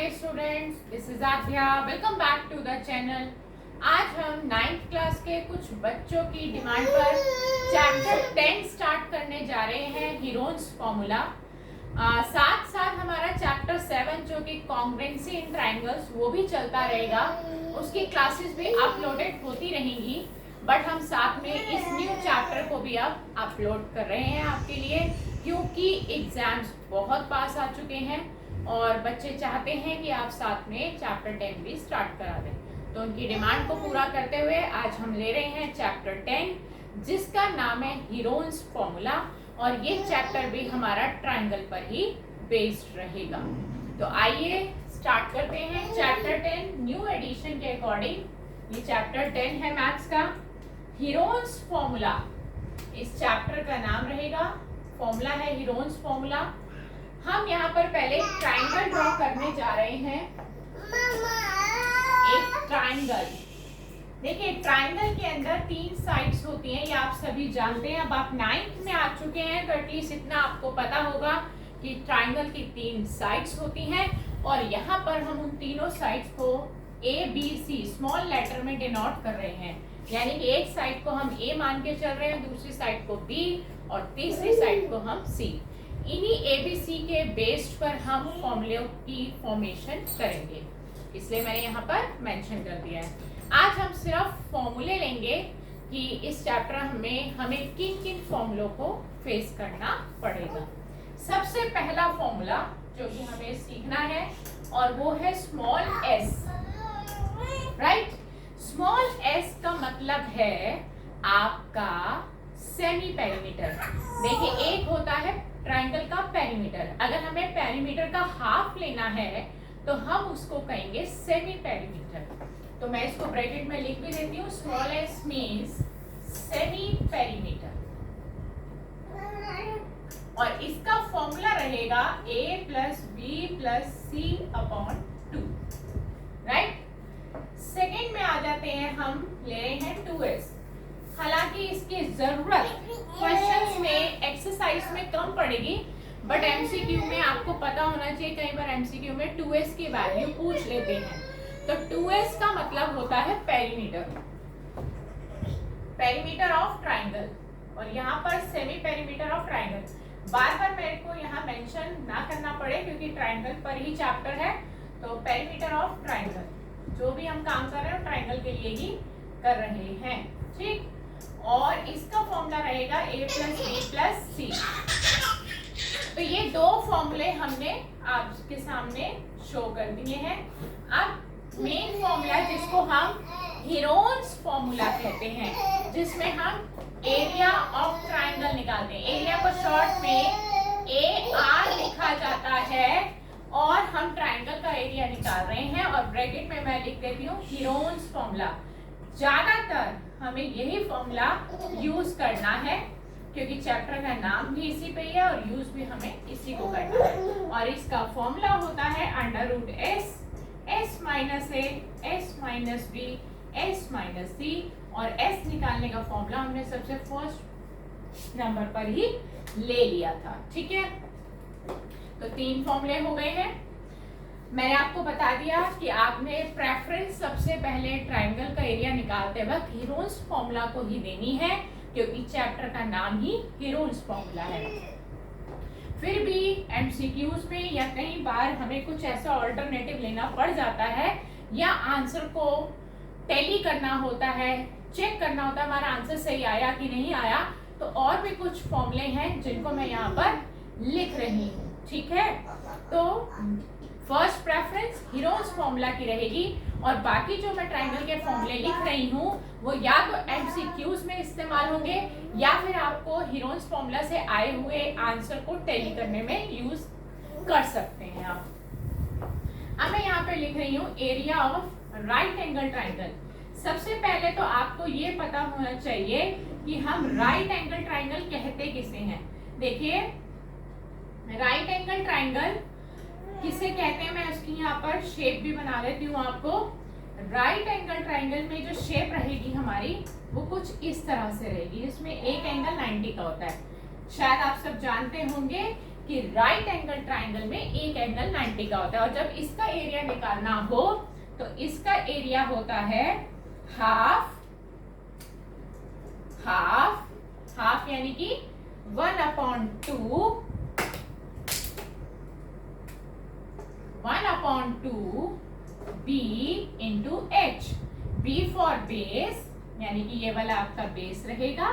Dear students, this is Aadhya. Welcome back to the channel. आज हम 9th class के कुछ बच्चों की डिमांड पर चैप्टर 10 स्टार्ट करने जा रहे हैं, हीरोन्स फॉर्मूला। साथ साथ हमारा चैप्टर 7 जो कि कॉन्ग्रुएंसी इन ट्रायंगल्स वो भी चलता रहेगा, उसकी क्लासेस भी अपलोडेड होती रहेंगी। बट हम साथ में इस न्यू चैप्टर को भी अब अपलोड कर रहे हैं आपके लिए, क्योंकि एग्जाम्स बहुत पास आ चुके हैं और बच्चे चाहते हैं कि आप साथ में चैप्टर 10 भी स्टार्ट करा दें। तो उनकी डिमांड को पूरा करते हुए आज हम ले रहे हैं चैप्टर 10, जिसका नाम है हीरोन्स फॉर्मूला, और ये चैप्टर भी हमारा ट्रायंगल पर ही बेस्ड रहेगा। तो आइए स्टार्ट करते हैं चैप्टर 10 न्यू एडिशन के अकॉर्डिंग। ये चैप्टर 10 है मैथ्स का, हीरोन्स फॉर्मूला इस चैप्टर का नाम रहेगा। फॉर्मूला है हीरोन्स फॉर्मूला। हम यहाँ पर पहले ट्रायंगल ड्रॉ करने जा रहे हैं। एक ट्रायंगल, देखिए ट्रायंगल के अंदर 3 साइड्स होती हैं, ये आप सभी जानते हैं। अब आप 9th में आ चुके हैं तो एटलीस्ट इतना आपको पता होगा कि ट्रायंगल की 3 साइड्स होती हैं, और यहाँ पर हम उन तीनों साइड्स को ABC स्मॉल लेटर में डिनोट कर रहे हैं। यानी कि एक साइड को हम A मान के चल रहे हैं, दूसरी साइड को B और तीसरी साइड को हम C। इन्हीं ABC के बेस्ड पर हम फॉर्मूले की फॉर्मेशन करेंगे, इसलिए मैंने यहाँ पर मेंशन कर दिया है। आज हम सिर्फ फॉर्मूले लेंगे कि इस चैप्टर में हमें किन किन फॉर्मूलों को फेस करना पड़ेगा। सबसे पहला फॉर्मूला जो कि हमें सीखना है और वो है small s, right. Small s का मतलब है आपका सेमी पेरीमीटर। देखिए एक होता है ट्रायंगल का पेरीमीटर, अगर हमें पेरीमीटर का हाफ लेना है तो हम उसको कहेंगे सेमी पेरीमीटर। तो मैं इसको ब्रैकेट में लिख भी देती हूँ, small s means semi perimeter, और इसका फॉर्मूला रहेगा a + b + c upon 2, right. Second में आ जाते हैं, हम ले रहे हैं 2s। हालांकि इसकी जरूरत क्वेश्चंस में एक्सरसाइज में कम पड़ेगी, बट एमसीक्यू में आपको पता होना चाहिए, कई बार एमसीक्यू में 2s की वैल्यू पूछ लेते हैं। तो 2s का मतलब होता है पेरीमीटर, पेरीमीटर ऑफ ट्रायंगल, और यहाँ पर सेमी पेरीमीटर ऑफ ट्रायंगल। बार बार मेरे को यहाँ मेंशन ना करना पड़े क्योंकि ट्रायंगल पर ही चैप्टर है। तो पेरीमीटर ऑफ ट्रायंगल, जो भी हम काम कर रहे हैं ट्रायंगल के लिए ही कर रहे हैं, ठीक। और इसका फॉर्मूला रहेगा a + b + c। तो ये 2 फॉर्मूले हमने आपके सामने शो कर दिए हैं। अब मेन फॉर्मूला जिसको हम हीरोन्स फॉर्मूला कहते हैं, जिसमें हम एरिया ऑफ ट्रायंगल निकालते हैं। एरिया को शॉर्ट में AR लिखा जाता है, और हम ट्रायंगल का एरिया निकाल रहे हैं, और ब्रैकेट में मैं लिख देती हूँ हीरोन्स फॉर्मूला। ज्यादातर हमें यही फॉर्मूला यूज करना है क्योंकि चैप्टर का नाम भी इसी पे ही है और यूज भी हमें इसी को करना है। और इसका फॉर्मूला होता है √s, s - a, s - b, s - c, और s निकालने का फॉर्मूला हमने सबसे फर्स्ट नंबर पर ही ले लिया था, ठीक है। तो 3 फॉर्मूले हो गए हैं। मैंने आपको बता दिया कि आपने प्रेफरेंस सबसे पहले ट्रायंगल का एरिया निकालते वक्त हीरोन्स फॉर्मूला को ही देनी है, क्योंकि चैप्टर का नाम ही हीरोन्स फॉर्मूला है। फिर भी एमसीक्यूज में या कई बार हमें कुछ ऐसा ऑल्टरनेटिव लेना पड़ जाता है, या आंसर को टैली करना होता है, चेक करना होता है हमारा आंसर सही आया कि नहीं आया, तो और भी कुछ फॉर्मूले हैं जिनको मैं यहाँ पर लिख रही हूँ, ठीक है। तो फर्स्ट प्रेफरेंस हीरोन्स फॉर्मूला की रहेगी, और बाकी जो मैं ट्रायंगल के फॉर्मूले लिख रही हूँ वो या तो एमसीक्यूज में इस्तेमाल होंगे, या फिर आपको हीरोन्स फॉर्मूला से आए हुए आंसर को टैली करने में यूज कर सकते हैं आप। अब मैं यहाँ पे लिख रही हूँ area of right angle triangle. सबसे पहले तो आपको ये पता होना चाहिए कि हम राइट एंगल ट्रायंगल कहते किसे हैं। देखिए राइट एंगल ट्रायंगल किसे कहते हैं, मैं उसकी यहाँ पर शेप भी बना देती हूँ आपको। राइट एंगल ट्रायंगल में जो शेप रहेगी हमारी वो कुछ इस तरह से रहेगी, जिसमें एक एंगल 90 का होता है। शायद आप सब जानते होंगे कि राइट एंगल ट्राइंगल में एक एंगल 90 का होता है, और जब इसका एरिया निकालना हो तो इसका एरिया होता है हाफ हाफ हाफ यानी कि 1/2 b into H. b for base यानी कि ये वाला आपका बेस रहेगा,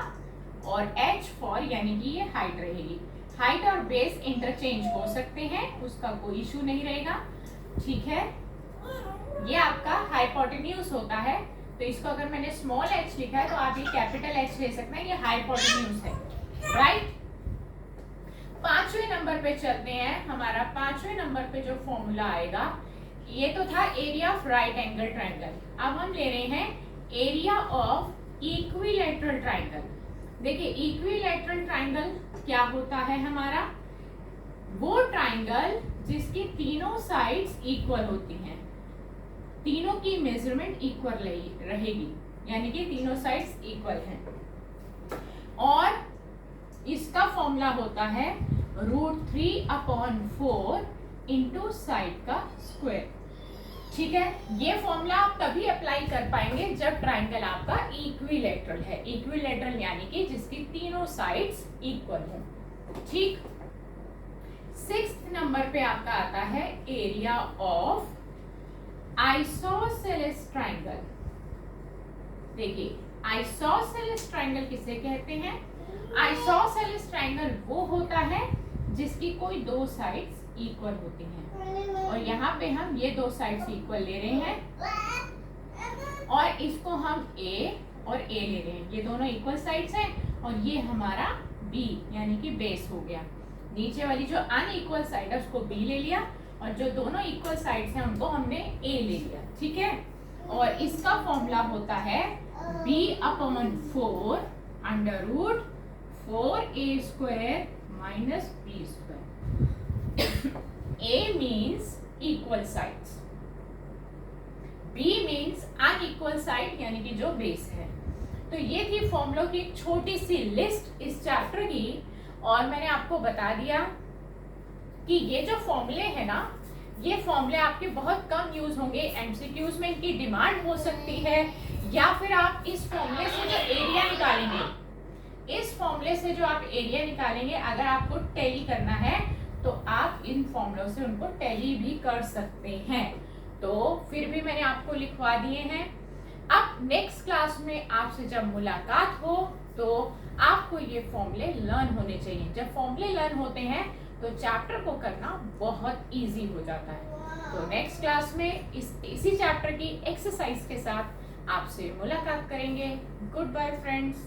और h फॉर यानी कि ये हाइट रहेगी। हाइट और बेस इंटरचेंज हो सकते हैं, उसका कोई इशू नहीं रहेगा, ठीक है। ये आपका हाइपोटेन्यूज होता है, तो इसको अगर मैंने स्मॉल h लिखा है तो आप ये कैपिटल H ले सकते हैं, ये हाइपोटेन्यूज है, राइट। 5वें नंबर पे चलते हैं। हमारा 5वें नंबर पे जो फॉर्मूला आएगा, ये तो था area of right angle triangle. अब हम ले रहे हैं एरिया ऑफ इक्विलैटरल ट्राइंगल। देखिए इक्विलैटरल ट्राइंगल क्या होता है हमारा, वो ट्राइंगल जिसकी तीनों साइड्स इक्वल होती हैं, तीनों की मेजरमेंट इक्वल रहेगी, यानी कि तीनों साइड्स इक्वल हैं, और इसका फॉर्मूला होता है √3/4 इंटू साइड का स्क्वायर, ठीक है। ये फॉर्मूला आप तभी अप्लाई कर पाएंगे जब ट्राइंगल आपका इक्विलैटरल है, इक्विलैटरल यानी कि जिसकी तीनों साइड्स इक्वल हो, ठीक। 6th नंबर पे आपका आता है एरिया ऑफ आइसोसेलेस ट्राइंगल। देखिए आइसोसेलेस ट्राइंगल किसे कहते हैं, आइसोसेलेस ट्राइंगल वो होता है जिसकी कोई दो साइड्स इक्वल होती हैं, और यहाँ पे हम ये दो साइड्स इक्वल ले रहे हैं, और इसको हम A और A ले रहे हैं, ये दोनों इक्वल साइड्स हैं, और ये हमारा B यानी कि बेस हो गया। नीचे वाली जो अनइक्वल साइड है उसको B ले लिया, और जो दोनों इक्वल साइड्स हैं उनको हमने A ले लिया, ठीक है। और इसका फॉर्मूला होता है B/4 √4a² - b²। A means equal sides, B means unequal side यानी कि जो बेस है। तो ये थी फॉर्मूलों की एक छोटी सी लिस्ट इस चैप्टर की, और मैंने आपको बता दिया कि ये जो फॉर्मूले हैं ना, ये फॉर्मूले आपके बहुत कम यूज होंगे, एमसीक्यूज में इनकी डिमांड हो सकती है, या फिर आप इस फॉर्मूले से जो एरिया निकालेंगे, इस फॉर्मूले से जो आप एरिया निकालेंगे, अगर आपको टैली करना है तो आप इन फॉर्मूलों से उनको टैली भी कर सकते हैं। तो फिर भी मैंने आपको लिखवा दिए हैं। अब नेक्स्ट क्लास में आपसे जब मुलाकात हो तो आपको ये फॉर्मूले लर्न होने चाहिए। जब फॉर्मूले लर्न होते हैं तो चैप्टर को करना बहुत इजी हो जाता है। तो नेक्स्ट क्लास में इसी चैप्टर की एक्सरसाइज के साथ आपसे मुलाकात करेंगे। Goodbye friends.